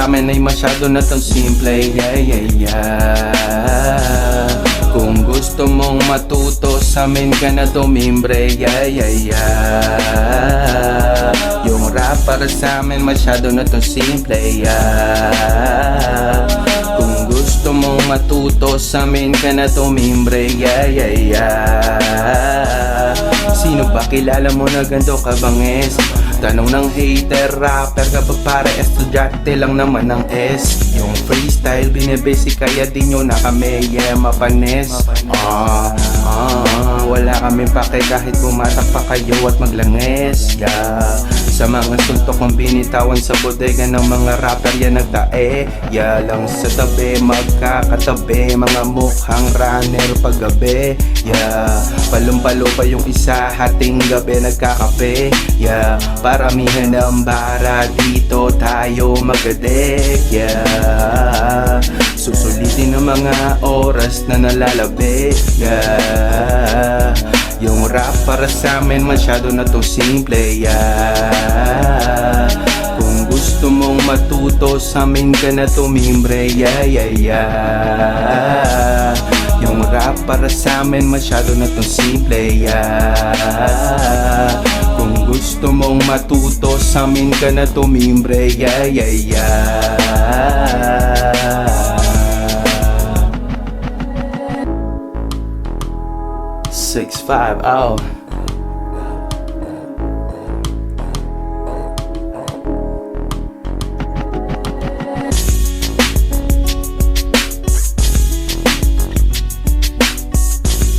amin ay masyado na tong simple, Kung gusto mong matuto sa amin ka na tumimbre, Yung rap para sa amin masyado na tong simple, Kung gusto mong matuto sa amin ka na tumimbre, Sino ba kilala mo na ganito kabanges? Tanong ng hater, rapper ka ba pare? Estudyante lang naman ng S. Yung freestyle binibasic kaya di nyo na kami, mapanis. Wala kami pake kahit pumatak pa kayo at maglanges, Sa mga suntok kong binitawan sa bodega ng mga rapper yan nagtae, lang sa tabi, magkakatabi, mga mukhang runner paggabi, Palumpalo pa yung isa, hating gabi nagkakape, Paramihan ng bara, dito tayo magadek, Susulitin ng mga oras na nalalabi, Yung rap para sa amin masyado na to simple, Kung gusto mong matuto sa amin ka na tumimbre, Yung rap para sa amin masyado na to simple, Kung gusto mong matuto sa amin ka na tumimbre, 650